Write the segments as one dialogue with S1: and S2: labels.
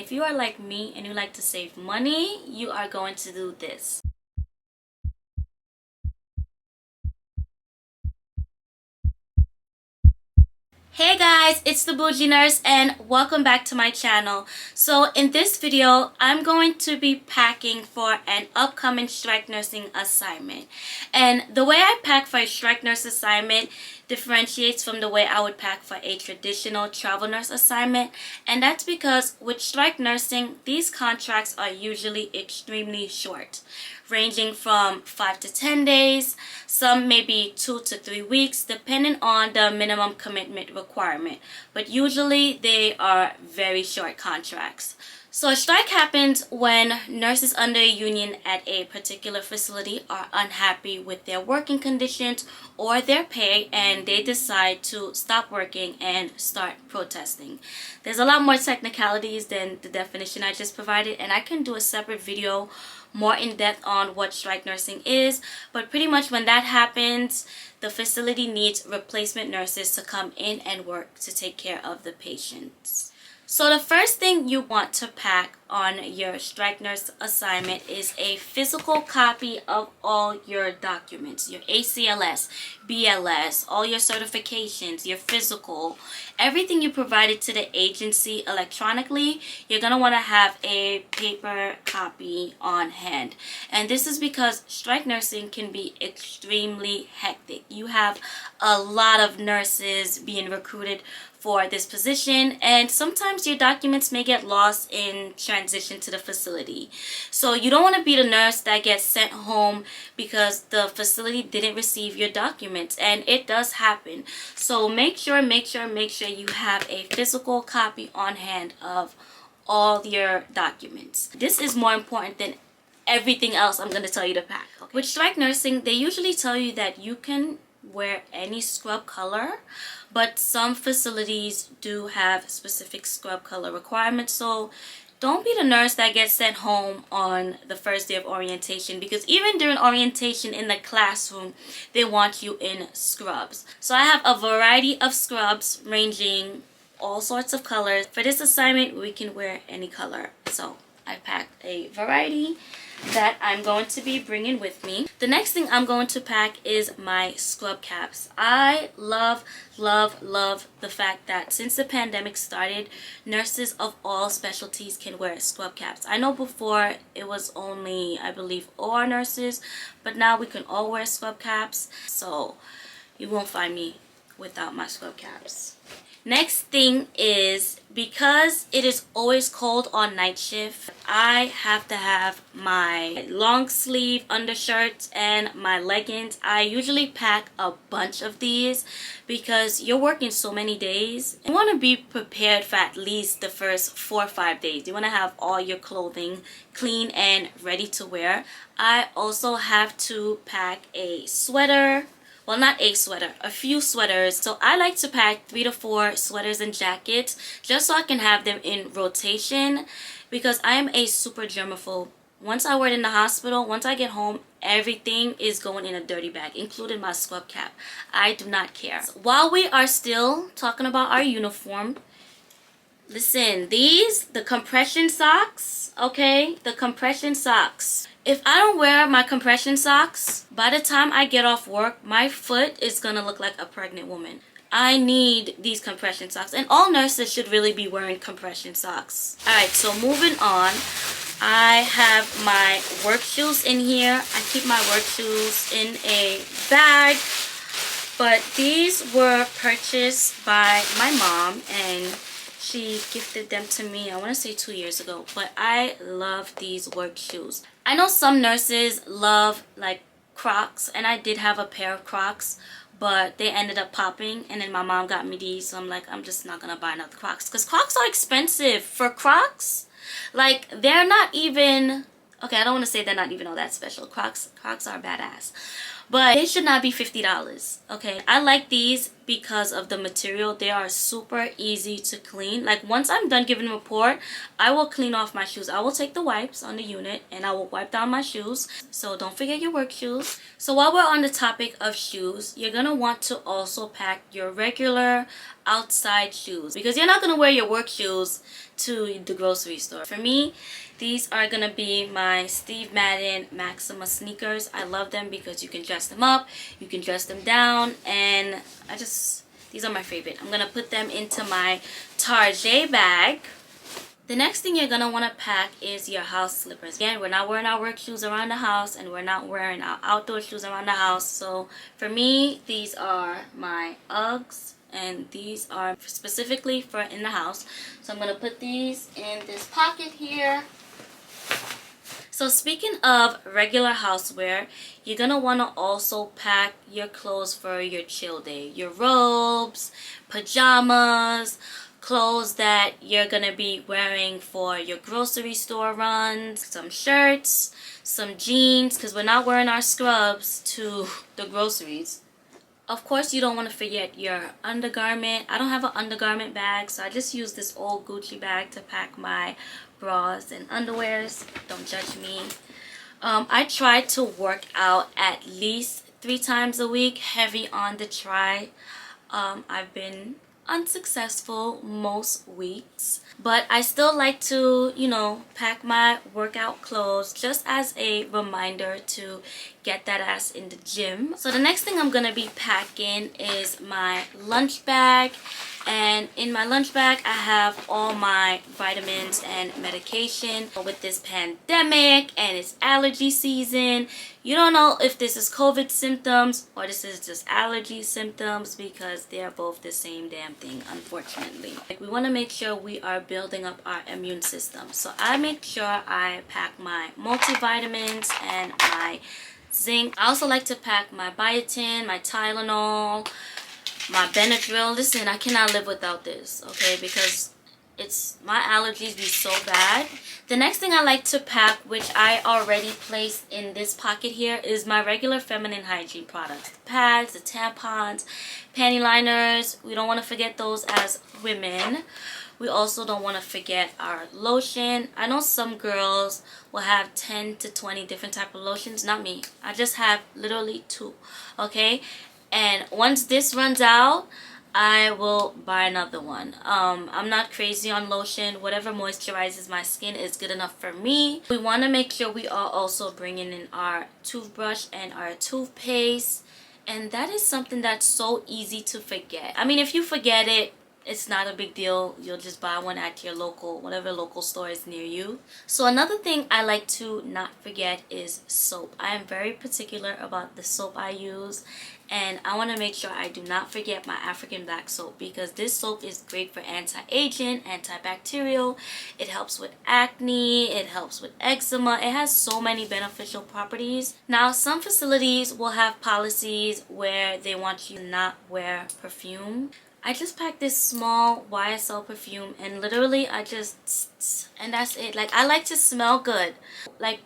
S1: if you are like me and you like to save money, you are going to do this. Hey guys, it's the Bougie Nurse and welcome back to my channel. So in this video, I'm going to be packing for an upcoming strike nursing assignment. And the way I pack for a strike nurse assignment differentiates from the way I would pack for a traditional travel nurse assignment. And that's because with strike nursing, these contracts are usually extremely short, ranging from 5 to 10 days, some maybe 2 to 3 weeks, depending on the minimum commitment requirement. But usually they are very short contracts. So a strike happens when nurses under a union at a particular facility are unhappy with their working conditions or their pay, and they decide to stop working and start protesting. There's a lot more technicalities than the definition I just provided, and I can do a separate video more in depth on what strike nursing is. But pretty much when that happens, the facility needs replacement nurses to come in and work to take care of the patients. So the first thing you want to pack on your strike nurse assignment is a physical copy of all your documents, your ACLS, BLS, all your certifications, your physical, everything you provided to the agency electronically. You're going to want to have a paper copy on hand. And this is because strike nursing can be extremely hectic. You have a lot of nurses being recruited for this position, and sometimes your documents may get lost in transition to the facility. So you don't want to be the nurse that gets sent home because the facility didn't receive your documents, and it does happen. So make sure you have a physical copy on hand of all your documents. This is more important than everything else I'm going to tell you to pack. Okay? With strike nursing, they usually tell you that you can wear any scrub color, but some facilities do have specific scrub color requirements. So don't be the nurse that gets sent home on the first day of orientation, because even during orientation in the classroom, they want you in scrubs. So I have a variety of scrubs ranging all sorts of colors. For this assignment, we can wear any color. So I packed a variety that I'm going to be bringing with me. The next thing I'm going to pack is my scrub caps. I love the fact that since the pandemic started, nurses of all specialties can wear scrub caps. I know before it was only, I believe, OR nurses, but now we can all wear scrub caps. So you won't find me without my scrub caps. Next thing is, because it is always cold on night shift, I have to have my long sleeve undershirts and my leggings. I usually pack a bunch of these because you're working so many days. You want to be prepared for at least the first 4 or 5 days. You want to have all your clothing clean and ready to wear. I also have to pack a sweater. Well, not a sweater, a few sweaters. So I like to pack 3 to 4 sweaters and jackets just so I can have them in rotation, because I am a super germaphobe. Once I work in the hospital, once I get home, everything is going in a dirty bag, including my scrub cap. I do not care. So while we are still talking about our uniform, listen, the compression socks, okay? The compression socks. If I don't wear my compression socks, by the time I get off work, my foot is gonna look like a pregnant woman. I need these compression socks, and all nurses should really be wearing compression socks. Alright, so moving on, I have my work shoes in here. I keep my work shoes in a bag, but these were purchased by my mom, and she gifted them to me, I want to say 2 years ago. But I love these work shoes. I know some nurses love like Crocs, and I did have a pair of Crocs, but they ended up popping, and then my mom got me these. So I'm like, I'm just not gonna buy another Crocs, because Crocs are expensive. For Crocs, like, they're not even, okay, I don't want to say they're not even all that special. Crocs are badass, but they should not be $50. Okay, I like these because of the material. They are super easy to clean. Like once I'm done giving them a pour, I will clean off my shoes. I will take the wipes on the unit and I will wipe down my shoes. So don't forget your work shoes. So while we're on the topic of shoes, you're gonna want to also pack your regular outside shoes, because you're not gonna wear your work shoes to the grocery store. For me, these are gonna be my Steve Madden Maxima sneakers. I love them because you can dress them up, you can dress them down, and these are my favorite. I'm gonna put them into my Target bag. The next thing you're gonna wanna pack is your house slippers. Again, we're not wearing our work shoes around the house and we're not wearing our outdoor shoes around the house. So for me, these are my Uggs, and these are specifically for in the house. So I'm gonna put these in this pocket here. So speaking of regular housewear, you're gonna wanna also pack your clothes for your chill day. Your robes, pajamas, clothes that you're gonna be wearing for your grocery store runs, some shirts, some jeans, because we're not wearing our scrubs to the groceries. Of course, you don't want to forget your undergarment. I don't have an undergarment bag, so I just use this old Gucci bag to pack my bras and underwears. Don't judge me. I try to work out at least 3 times a week, heavy on the try. I've been unsuccessful most weeks, but I still like to, you know, pack my workout clothes just as a reminder to get that ass in the gym. So the next thing I'm gonna be packing is my lunch bag, and in my lunch bag I have all my vitamins and medication. With this pandemic and it's allergy season, you don't know if this is COVID symptoms or this is just allergy symptoms, because they're both the same damn thing, unfortunately. Like, we want to make sure we are building up our immune system. So I make sure I pack my multivitamins and my zinc. I also like to pack my biotin, my Tylenol, my Benadryl. Listen, I cannot live without this, okay, because my allergies be so bad. The next thing I like to pack, which I already placed in this pocket here, is my regular feminine hygiene products. The pads, the tampons, panty liners. We don't want to forget those as women. We also don't want to forget our lotion. I know some girls will have 10 to 20 different type of lotions. Not me. I just have literally 2, okay? And once this runs out, I will buy another one. I'm not crazy on lotion. Whatever moisturizes my skin is good enough for me. We want to make sure we are also bringing in our toothbrush and our toothpaste. And that is something that's so easy to forget. I mean, if you forget it, it's not a big deal. You'll just buy one at your local, whatever local store is near you. So another thing I like to not forget is soap. I am very particular about the soap I use, and I want to make sure I do not forget my African black soap, because this soap is great for anti-aging, antibacterial. It helps with acne, it helps with eczema. It has so many beneficial properties. Now, some facilities will have policies where they want you to not wear perfume. I just packed this small YSL perfume, and literally and that's it. Like, I like to smell good. Like,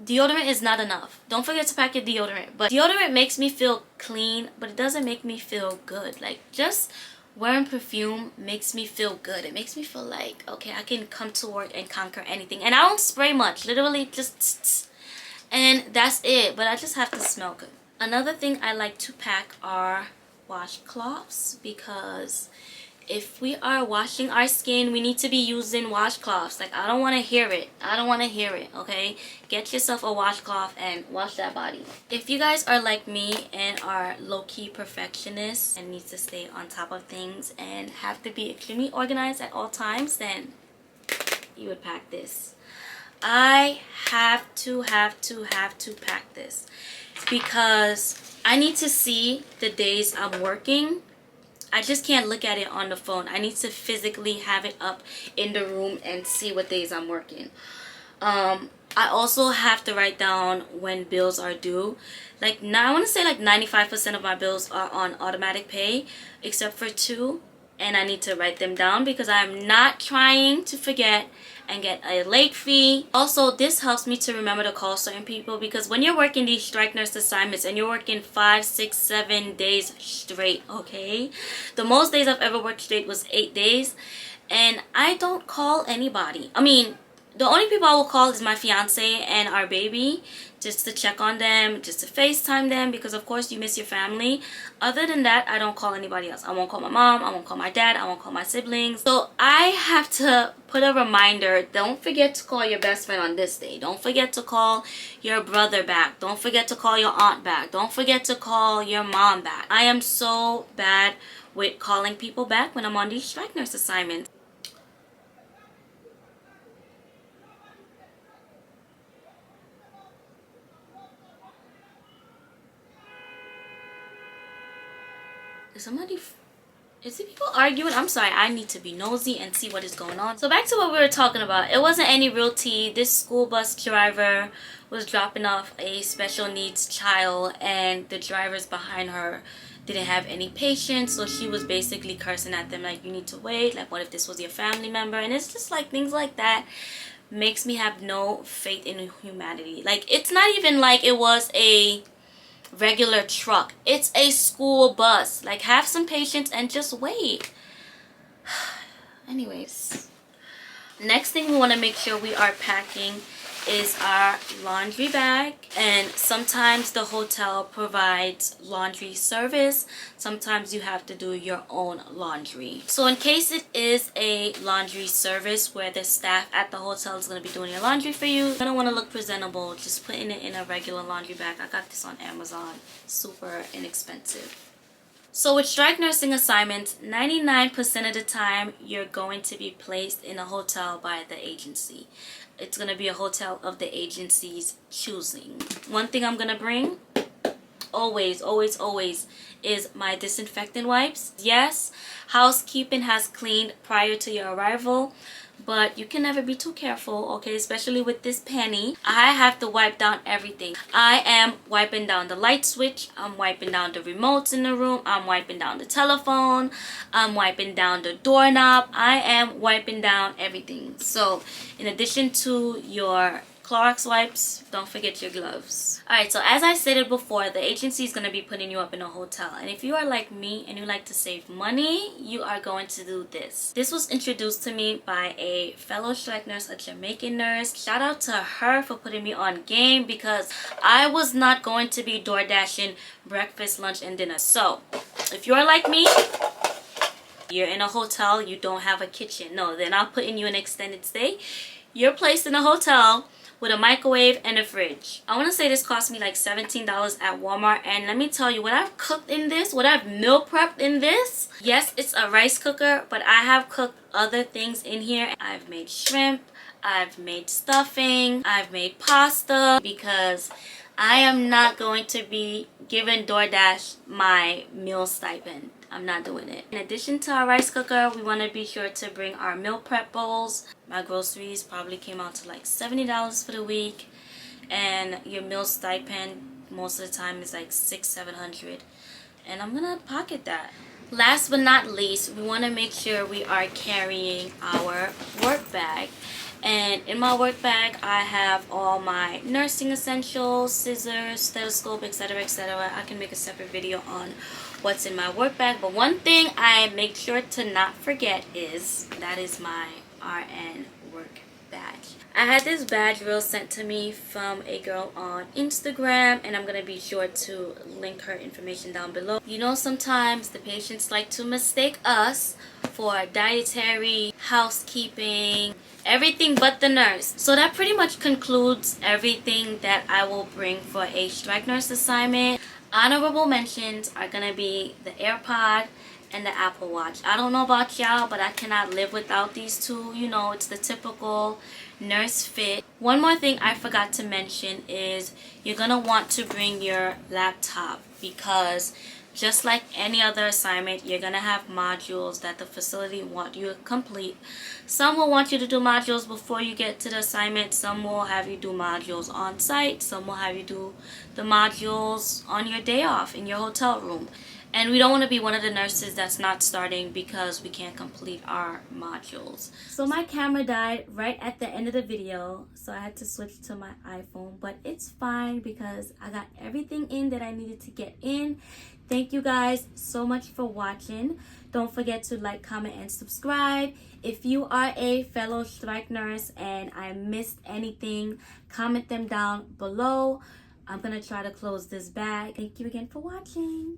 S1: deodorant is not enough. Don't forget to pack your deodorant. But deodorant makes me feel clean, but it doesn't make me feel good. Like, just wearing perfume makes me feel good. It makes me feel like, okay, I can come to work and conquer anything. And I don't spray much. Literally just and that's it. But I just have to smell good. Another thing I like to pack are washcloths, because if we are washing our skin, we need to be using washcloths. Like, I don't want to hear it. I don't want to hear it, okay? Get yourself a washcloth and wash that body. If you guys are like me and are low-key perfectionists and need to stay on top of things and have to be extremely organized at all times, then you would pack this. I have to pack this, because I need to see the days I'm working. I just can't look at it on the phone. I need to physically have it up in the room and see what days I'm working. I also have to write down when bills are due. Like, now I want to say like 95% of my bills are on automatic pay, except for 2. And I need to write them down, because I'm not trying to forget, and get a late fee. Also, this helps me to remember to call certain people, because when you're working these strike nurse assignments and you're working 5, 6, 7 days straight, okay? The most days I've ever worked straight was 8 days, and I don't call anybody. I mean, the only people I will call is my fiance and our baby, just to check on them, just to FaceTime them, because of course you miss your family. Other than that, I don't call anybody else. I won't call my mom, I won't call my dad, I won't call my siblings. So I have to put a reminder, don't forget to call your best friend on this day. Don't forget to call your brother back. Don't forget to call your aunt back. Don't forget to call your mom back. I am so bad with calling people back when I'm on these strike nurse assignments. Is it people arguing? I'm sorry, I need to be nosy and see what is going on. So back to what we were talking about. It wasn't any real tea. This school bus driver was dropping off a special needs child, and the drivers behind her didn't have any patience, so she was basically cursing at them like, you need to wait, like what if this was your family member? And it's just like things like that makes me have no faith in humanity. Like, it's not even like it was a regular truck, it's a school bus. Like, have some patience and just wait. Anyways, next thing we want to make sure we are packing is our laundry bag. And sometimes the hotel provides laundry service, sometimes you have to do your own laundry. So in case it is a laundry service where the staff at the hotel is going to be doing your laundry for you, you're going to want to look presentable, just putting it in a regular laundry bag. I got this on Amazon, super inexpensive. So with strike nursing assignments, 99% of the time you're going to be placed in a hotel by the agency. It's going to be a hotel of the agency's choosing. One thing I'm going to bring, always, is my disinfectant wipes. Yes, housekeeping has cleaned prior to your arrival, but you can never be too careful, okay? Especially with this penny. I have to wipe down everything. I am wiping down the light switch. I'm wiping down the remotes in the room. I'm wiping down the telephone. I'm wiping down the doorknob. I am wiping down everything. So in addition to your Clorox wipes, don't forget your gloves. Alright, so as I stated before, the agency is going to be putting you up in a hotel. And if you are like me and you like to save money, you are going to do this. This was introduced to me by a fellow strike nurse, a Jamaican nurse. Shout out to her for putting me on game, because I was not going to be door dashing breakfast, lunch, and dinner. So if you're like me, you're in a hotel, you don't have a kitchen. No, they're not putting you in extended stay. You're placed in a hotel with a microwave and a fridge. I want to say this cost me like $17 at Walmart, and let me tell you, what I've cooked in this, what I've meal prepped in this, yes, it's a rice cooker, but I have cooked other things in here. I've made shrimp, I've made stuffing, I've made pasta, because I am not going to be giving DoorDash my meal stipend. I'm not doing it. In addition to our rice cooker, we want to be sure to bring our meal prep bowls. My groceries probably came out to like $70 for the week, and your meal stipend most of the time is like $600-700, and I'm gonna pocket that. Last but not least, we want to make sure we are carrying our work bag. And in my work bag, I have all my nursing essentials, scissors, stethoscope, etc., etc. I can make a separate video on what's in my work bag. But one thing I make sure to not forget is, that is my RN work badge. I had this badge reel sent to me from a girl on Instagram, and I'm going to be sure to link her information down below. You know, sometimes the patients like to mistake us for dietary, housekeeping, everything but the nurse. So that pretty much concludes everything that I will bring for a strike nurse assignment. Honorable mentions are going to be the AirPod and the Apple Watch. I don't know about y'all, but I cannot live without these two. You know, it's the typical nurse fit. One more thing I forgot to mention is you're going to want to bring your laptop, because just like any other assignment, you're going to have modules that the facility want you to complete. Some will want you to do modules before you get to the assignment. Some will have you do modules on site. Some will have you do the modules on your day off in your hotel room. And we don't want to be one of the nurses that's not starting because we can't complete our modules. So my camera died right at the end of the video, so I had to switch to my iPhone, but it's fine because I got everything in that I needed to get in. Thank you guys so much for watching. Don't forget to like, comment, and subscribe. If you are a fellow strike nurse and I missed anything, comment them down below. I'm gonna try to close this bag. Thank you again for watching.